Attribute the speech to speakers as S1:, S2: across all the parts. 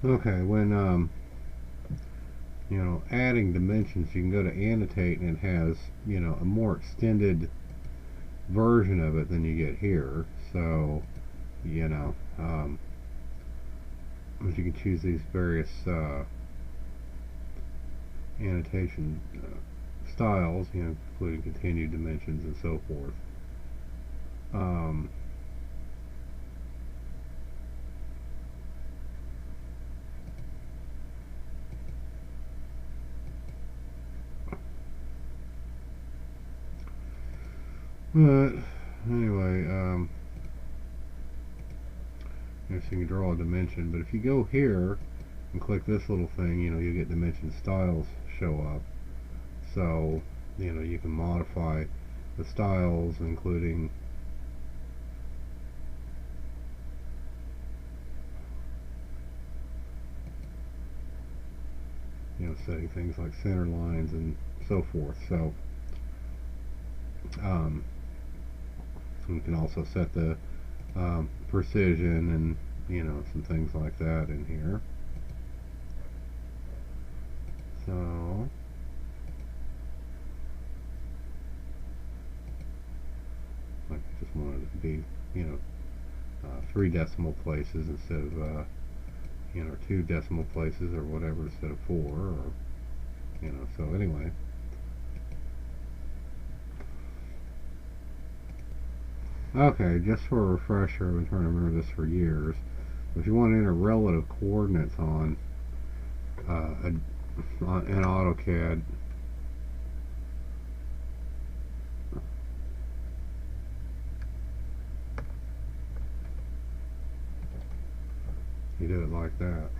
S1: Okay, when adding dimensions, you can go to annotate, and it has a more extended version of it than you get here. So as you can choose these various annotation styles, including continued dimensions and so forth. But anyway, so you can draw a dimension. But if you go here and click this little thing, you get dimension styles show up. So you can modify the styles, including setting things like center lines and so forth. So you can also set the precision and some things like that in here. So I just wanted it to be 3 decimal places instead of 2 decimal places or whatever instead of 4, or so anyway. Okay, just for a refresher, I've been trying to remember this for years. If you want to enter relative coordinates on an AutoCAD, you do it like that.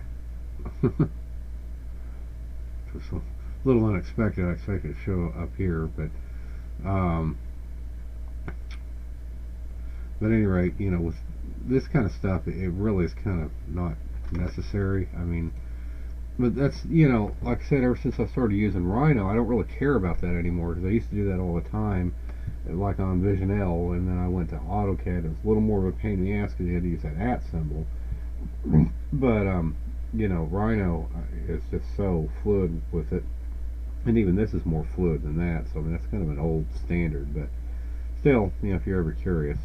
S1: Just a little unexpected. I expected it to show up here, but at any rate, with this kind of stuff, it really is kind of not necessary. I mean, but that's, like I said, ever since I started using Rhino, I don't really care about that anymore, because I used to do that all the time, like on Vision L, and then I went to AutoCAD. It was a little more of a pain in the ass because you had to use that @ symbol. But Rhino is just so fluid with it, and even this is more fluid than that. So I mean, that's kind of an old standard, but still, if you're ever curious.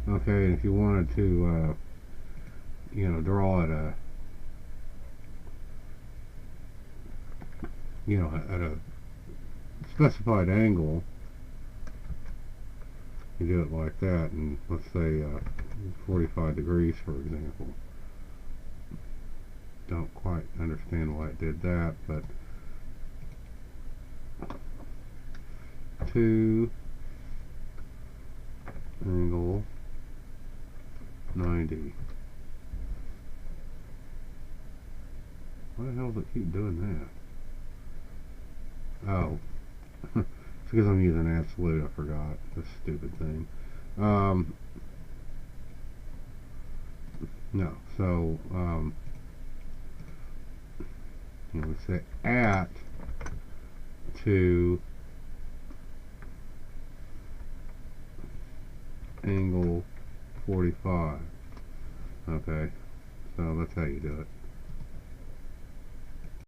S1: Okay, and if you wanted to, draw at a, at a specified angle, you do it like that, and let's say 45 degrees, for example. Don't quite understand why it did that, but 2 angle 90. Why the hell does it keep doing that? Oh, it's because I'm using absolute. I forgot this stupid thing. No, so we say at to angle 45. Okay, so that's how you do it.